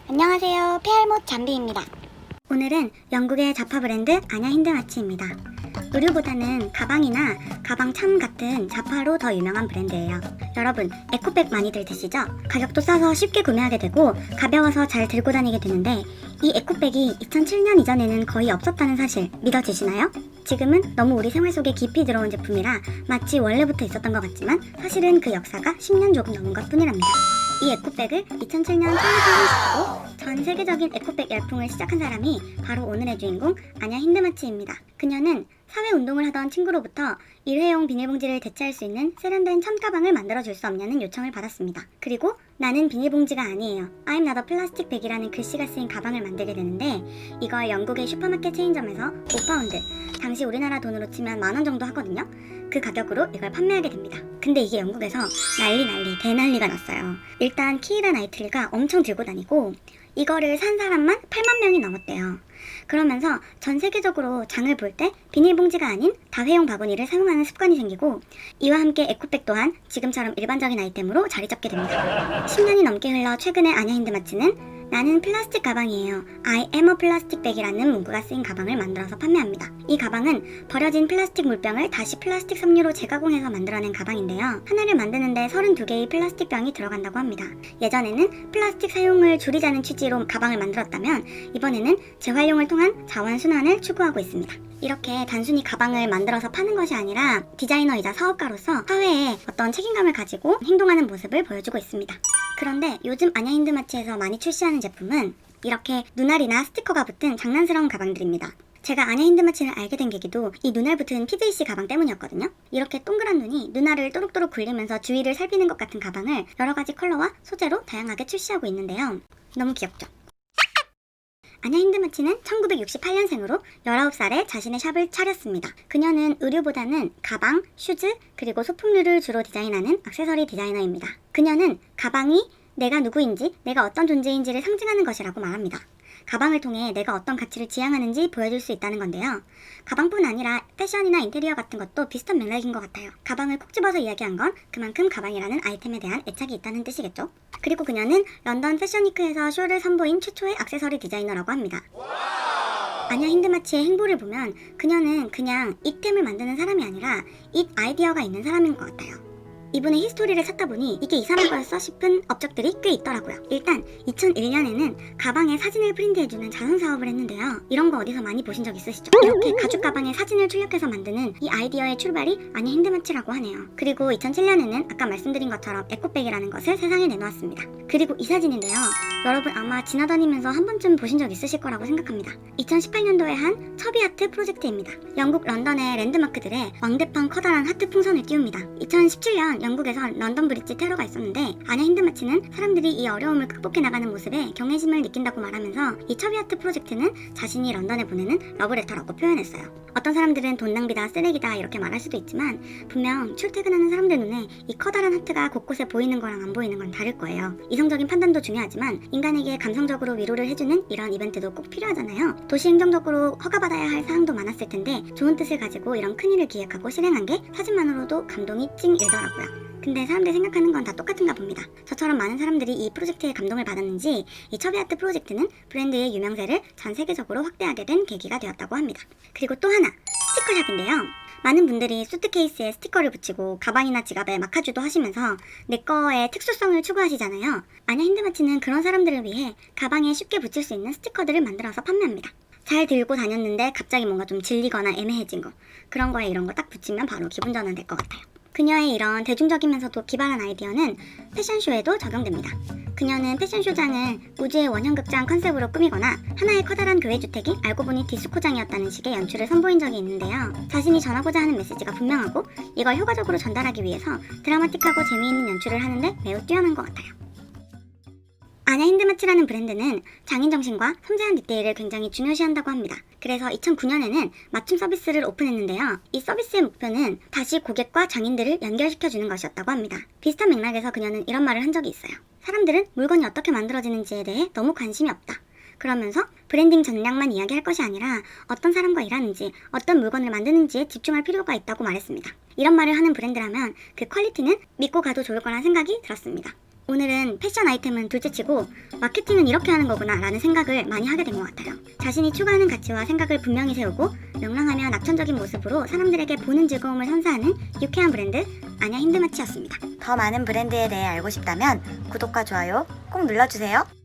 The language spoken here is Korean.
안녕하세요. 페알못 잠비입니다. 오늘은 영국의 자파 브랜드 아냐 힌드마치입니다. 의류보다는 가방이나 가방 참 같은 자파로 더 유명한 브랜드예요. 여러분, 에코백 많이들 드시죠? 가격도 싸서 쉽게 구매하게 되고 가벼워서 잘 들고 다니게 되는데 이 에코백이 2007년 이전에는 거의 없었다는 사실 믿어지시나요? 지금은 너무 우리 생활 속에 깊이 들어온 제품이라 마치 원래부터 있었던 것 같지만 사실은 그 역사가 10년 조금 넘은 것 뿐이랍니다. 이 에코백을 2007년 처음 시작하고 전 세계적인 에코백 열풍을 시작한 사람이 바로 오늘의 주인공 아냐 힌드마치입니다. 그녀는 사회운동을 하던 친구로부터 일회용 비닐봉지를 대체할 수 있는 세련된 천가방을 만들어줄 수 없냐는 요청을 받았습니다. 그리고 나는 비닐봉지가 아니에요. I'm not a plastic bag이라는 글씨가 쓰인 가방을 만들게 되는데 이걸 영국의 슈퍼마켓 체인점에서 5파운드, 당시 우리나라 돈으로 치면 10,000원 정도 하거든요. 그 가격으로 이걸 판매하게 됩니다. 근데 이게 영국에서 대난리가 났어요. 일단 키이라 나이틀리가 엄청 들고 다니고 이거를 산 사람만 8만 명이 넘었대요. 그러면서 전 세계적으로 장을 볼 때 비닐봉지가 아닌 다회용 바구니를 사용하는 습관이 생기고 이와 함께 에코백 또한 지금처럼 일반적인 아이템으로 자리 잡게 됩니다. 10년이 넘게 흘러 최근에 아냐 힌드마치는 나는 플라스틱 가방이에요. I am a plastic bag이라는 문구가 쓰인 가방을 만들어서 판매합니다. 이 가방은 버려진 플라스틱 물병을 다시 플라스틱 섬유로 재가공해서 만들어낸 가방인데요. 하나를 만드는데 32개의 플라스틱 병이 들어간다고 합니다. 예전에는 플라스틱 사용을 줄이자는 취지로 가방을 만들었다면 이번에는 재활용을 통한 자원순환을 추구하고 있습니다. 이렇게 단순히 가방을 만들어서 파는 것이 아니라 디자이너이자 사업가로서 사회에 어떤 책임감을 가지고 행동하는 모습을 보여주고 있습니다. 그런데 요즘 아냐 힌드마치에서 많이 출시하는 제품은 이렇게 눈알이나 스티커가 붙은 장난스러운 가방들입니다. 제가 아냐 힌드마치를 알게 된 계기도 이 눈알 붙은 PVC 가방 때문이었거든요. 이렇게 동그란 눈이 눈알을 또록또록 굴리면서 주위를 살피는 것 같은 가방을 여러 가지 컬러와 소재로 다양하게 출시하고 있는데요. 너무 귀엽죠? 아냐 힌드마치는 1968년생으로 19살에 자신의 샵을 차렸습니다. 그녀는 의류보다는 가방, 슈즈, 그리고 소품류를 주로 디자인하는 액세서리 디자이너입니다. 그녀는 가방이 내가 누구인지, 내가 어떤 존재인지를 상징하는 것이라고 말합니다. 가방을 통해 내가 어떤 가치를 지향하는지 보여줄 수 있다는 건데요. 가방뿐 아니라 패션이나 인테리어 같은 것도 비슷한 맥락인 것 같아요. 가방을 콕 집어서 이야기한 건 그만큼 가방이라는 아이템에 대한 애착이 있다는 뜻이겠죠. 그리고 그녀는 런던 패션위크에서 쇼를 선보인 최초의 액세서리 디자이너라고 합니다. 아냐 힌드마치의 행보를 보면 그녀는 그냥 이템을 만드는 사람이 아니라 이 아이디어가 있는 사람인 것 같아요. 이분의 히스토리를 찾다 보니 이게 이상한 거였어 싶은 업적들이 꽤 있더라고요. 일단 2001년에는 가방에 사진을 프린트해주는 자선 사업을 했는데요. 이런 거 어디서 많이 보신 적 있으시죠? 이렇게 가죽 가방에 사진을 출력해서 만드는 이 아이디어의 출발이 아냐 힌드마치라고 하네요. 그리고 2007년에는 아까 말씀드린 것처럼 에코백이라는 것을 세상에 내놓았습니다. 그리고 이 사진인데요. 여러분 아마 지나다니면서 한 번쯤 보신 적 있으실 거라고 생각합니다. 2018년도에 한 첩이 하트 프로젝트입니다. 영국 런던의 랜드마크들에 왕대판 커다란 하트 풍선을 띄웁니다. 2017년 영국에서 런던 브릿지 테러가 있었는데 아냐 힌드마치는 사람들이 이 어려움을 극복해 나가는 모습에 경외심을 느낀다고 말하면서 이 첩이 하트 프로젝트는 자신이 런던에 보내는 러브레터라고 표현했어요. 어떤 사람들은 돈 낭비다, 쓰레기다 이렇게 말할 수도 있지만 분명 출퇴근하는 사람들 눈에 이 커다란 하트가 곳곳에 보이는 거랑 안 보이는 건 다를 거예요. 이성적인 판단도 중요하지만 인간에게 감성적으로 위로를 해주는 이런 이벤트도 꼭 필요하잖아요. 도시 행정적으로 허가받아야 할 사항도 많았을 텐데 좋은 뜻을 가지고 이런 큰일을 기획하고 실행한 게 사진만으로도 감동이 찡이더라고요. 근데 사람들이 생각하는 건 다 똑같은가 봅니다. 저처럼 많은 사람들이 이 프로젝트에 감동을 받았는지 이 첩이아트 프로젝트는 브랜드의 유명세를 전 세계적으로 확대하게 된 계기가 되었다고 합니다. 그리고 또 하나, 스티커샵인데요. 많은 분들이 수트케이스에 스티커를 붙이고 가방이나 지갑에 마카주도 하시면서 내 거의 특수성을 추구하시잖아요. 아냐 힌드마치는 그런 사람들을 위해 가방에 쉽게 붙일 수 있는 스티커들을 만들어서 판매합니다. 잘 들고 다녔는데 갑자기 뭔가 좀 질리거나 애매해진 거, 그런 거에 이런 거 딱 붙이면 바로 기분 전환 될 것 같아요. 그녀의 이런 대중적이면서도 기발한 아이디어는 패션쇼에도 적용됩니다. 그녀는 패션쇼장을 우주의 원형극장 컨셉으로 꾸미거나 하나의 커다란 교회주택이 알고 보니 디스코장이었다는 식의 연출을 선보인 적이 있는데요. 자신이 전하고자 하는 메시지가 분명하고 이걸 효과적으로 전달하기 위해서 드라마틱하고 재미있는 연출을 하는데 매우 뛰어난 것 같아요. 아냐 힌드마치라는 브랜드는 장인정신과 섬세한 디테일을 굉장히 중요시한다고 합니다. 그래서 2009년에는 맞춤 서비스를 오픈했는데요. 이 서비스의 목표는 다시 고객과 장인들을 연결시켜주는 것이었다고 합니다. 비슷한 맥락에서 그녀는 이런 말을 한 적이 있어요. 사람들은 물건이 어떻게 만들어지는지에 대해 너무 관심이 없다. 그러면서 브랜딩 전략만 이야기할 것이 아니라 어떤 사람과 일하는지, 어떤 물건을 만드는지에 집중할 필요가 있다고 말했습니다. 이런 말을 하는 브랜드라면 그 퀄리티는 믿고 가도 좋을 거란 생각이 들었습니다. 오늘은 패션 아이템은 둘째치고 마케팅은 이렇게 하는 거구나 라는 생각을 많이 하게 된 것 같아요. 자신이 추구하는 가치와 생각을 분명히 세우고 명랑하며 낙천적인 모습으로 사람들에게 보는 즐거움을 선사하는 유쾌한 브랜드 아냐 힌드마치였습니다. 더 많은 브랜드에 대해 알고 싶다면 구독과 좋아요 꼭 눌러주세요.